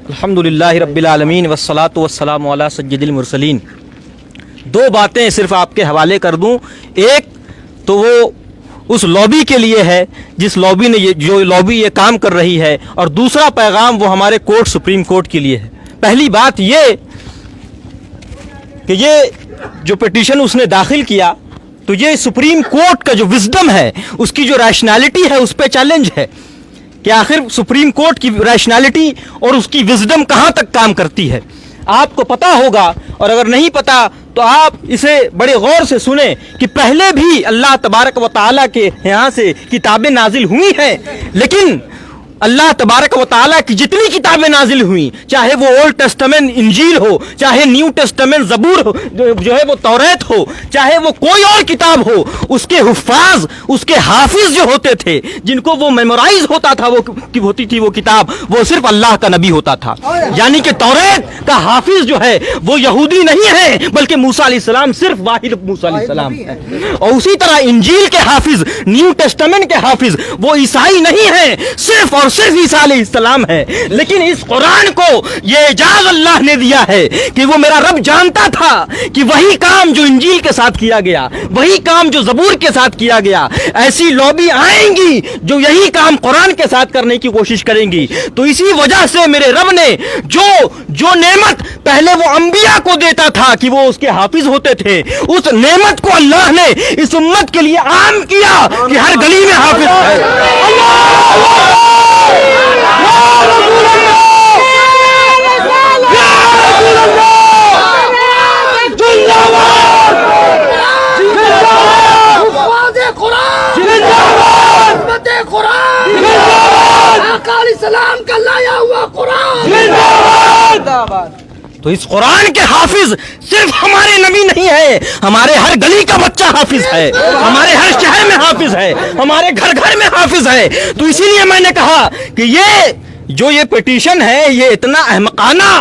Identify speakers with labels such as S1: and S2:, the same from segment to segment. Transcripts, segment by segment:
S1: الحمدللہ رب العالمین والصلاۃ والسلام علی سید المرسلین۔ دو باتیں صرف آپ کے حوالے کر دوں، ایک تو وہ اس لابی کے لیے ہے جس لابی نے جو لابی یہ کام کر رہی ہے، اور دوسرا پیغام وہ ہمارے کورٹ سپریم کورٹ کے لیے ہے۔ پہلی بات یہ کہ یہ جو پٹیشن اس نے داخل کیا تو یہ سپریم کورٹ کا جو وزڈم ہے، اس کی جو ریشنالٹی ہے، اس پہ چیلنج ہے کہ آخر سپریم کورٹ کی ریشنالٹی اور اس کی وزڈم کہاں تک کام کرتی ہے۔ آپ کو پتا ہوگا، اور اگر نہیں پتا تو آپ اسے بڑے غور سے سنیں کہ پہلے بھی اللہ تبارک و تعالیٰ کے یہاں سے کتابیں نازل ہوئی ہیں، لیکن اللہ تبارک و تعالیٰ کی جتنی کتابیں نازل ہوئیں، چاہے وہ اولڈ ٹیسٹمنٹ انجیل ہو، چاہے نیو ٹیسٹمنٹ زبور ہو، جو ہے وہ توریت ہو، چاہے وہ کوئی اور کتاب ہو، اس کے حفاظ، اس کے حافظ جو ہوتے تھے، جن کو وہ میمورائز ہوتا تھا، وہ ہوتی تھی وہ کتاب، وہ صرف اللہ کا نبی ہوتا تھا۔ یعنی کہ توریت کا حافظ جو ہے وہ یہودی نہیں ہے، بلکہ موسیٰ علیہ السلام، صرف واحد موسیٰ علیہ السلام ہے۔ اور اسی طرح انجیل کے حافظ، نیو ٹیسٹمنٹ کے حافظ وہ عیسائی نہیں ہیں، صرف اور صرف عیسیٰ علیہ السلام ہے۔ لیکن اس قرآن کو یہ اعجاز اللہ نے دیا ہے کہ وہ میرا رب جانتا تھا کہ وہی کام جو انجیل کے ساتھ کیا گیا، وہی کام جو زبور کے ساتھ کیا گیا، ایسی لابی آئیں گی جو یہی کام قرآن کے ساتھ کرنے کی کوشش کریں گی۔ تو اسی وجہ سے میرے رب نے جو نعمت پہلے وہ انبیاء کو دیتا تھا کہ وہ اس کے حافظ ہوتے تھے، اس نعمت کو اللہ نے اس امت کے لیے عام کیا کہ ہر گلی میں حافظ ہے۔ تو اس قرآن کے حافظ صرف ہمارے نبی نہیں ہے، ہمارے ہر گلی کا بچہ حافظ ہے، ہمارے ہر شہر میں حافظ ہے، ہمارے گھر گھر میں حافظ ہے۔ تو اسی لیے میں نے کہا کہ یہ پٹیشن ہے، یہ اتنا احمقانہ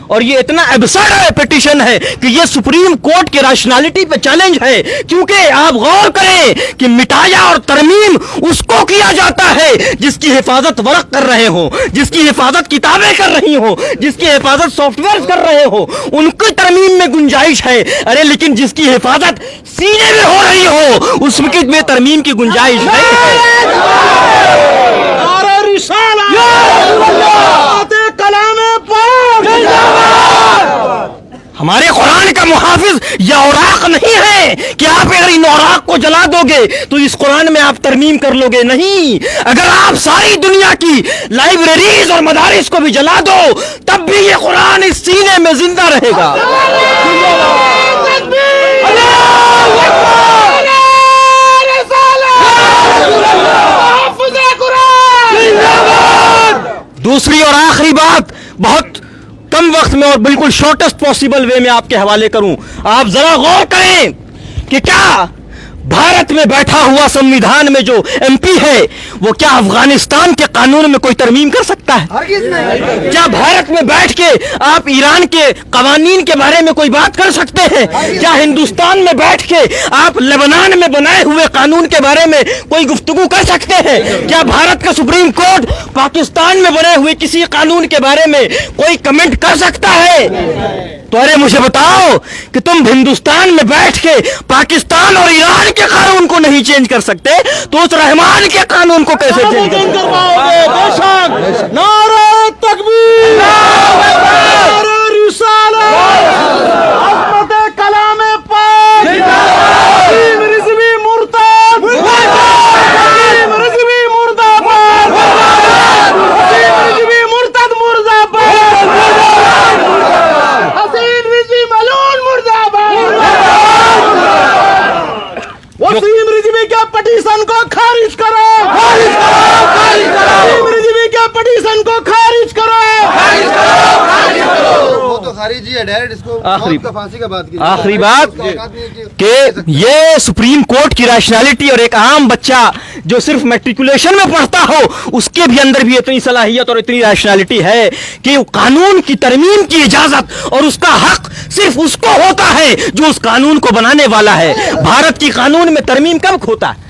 S1: اور یہ اتنا ایبسرڈ پٹیشن ہے کہ یہ سپریم کورٹ کی ریشنالٹی پہ چیلنج ہے، کیونکہ آپ غور کریں کہ مٹایا اور ترمیم اس کو کیا جاتا ہے جس کی حفاظت ورق کر رہے ہوں، جس کی حفاظت کتابیں کر رہی ہوں، جس کی حفاظت سافٹ ویئر کر رہے ہوں، ان کی ترمیم میں گنجائش ہے۔ ارے لیکن جس کی حفاظت سینے میں ہو رہی ہو، اس وقت میں ترمیم کی گنجائش نہیں ہے۔ ہمارے قرآن کا محافظ یہ اوراق نہیں ہے کہ آپ اگر ان اوراق کو جلا دو گے تو اس قرآن میں آپ ترمیم کر لو گے، نہیں۔ اگر آپ ساری دنیا کی لائبریریز اور مدارس کو بھی جلا دو تب بھی یہ قرآن اس سینے میں زندہ رہے گا۔ دوسری اور آخری بات، بہت کم وقت میں اور بالکل شارٹسٹ پاسبل وے میں آپ کے حوالے کروں۔ آپ ذرا غور کریں کہ کیا بھارت میں بیٹھا ہوا سمویدھان میں جو ایم پی ہے وہ کیا افغانستان کے قانون میں کوئی ترمیم کر سکتا ہے؟ کیا بھارت میں بیٹھ کے آپ ایران کے قوانین کے بارے میں کوئی بات کر سکتے ہیں؟ کیا ہندوستان میں بیٹھ کے آپ لبنان میں بنائے ہوئے قانون کے بارے میں کوئی گفتگو کر سکتے ہیں؟ کیا بھارت کا سپریم کورٹ پاکستان میں بنے ہوئے کسی قانون کے بارے میں کوئی کمنٹ کر سکتا ہے؟ تو ارے مجھے بتاؤ کہ تم ہندوستان میں بیٹھ کے پاکستان اور ایران کے قانون کو نہیں چینج کر سکتے تو اس رحمان کے قانون کو کیسے چینج کر سکتے؟
S2: نعرہ تکبیر، نعرہ رسالت، عظمت کلام پاک، عظیم رضوی مرتد، عظیم رضوی مرداباد، عظیم رضوی مرتد مرداباد، حسین رضوی ملعون مرداباد، وسیم رضوی کے پٹیشن کو خارج کرو، خارج کرو، خارج کرو، وسیم رضوی کے پٹیشن کو خارج کرو، خارج کرو، خارج کرو۔ وہ تو خارج ہی ہے ڈائریکٹ، اس کو موت کا پھانسی کا بات کی۔
S1: آخری بات کہ یہ سپریم کورٹ کی ریشنالٹی اور ایک عام بچہ جو صرف میٹریکولیشن میں پڑھتا ہو اس کے بھی اندر بھی اتنی صلاحیت اور اتنی ریشنالٹی ہے کہ قانون کی ترمیم کی اجازت اور اس کا حق صرف اس کو ہوتا ہے جو اس قانون کو بنانے والا ہے۔ بھارت کی قانون میں ترمیم کب ہوتا ہے؟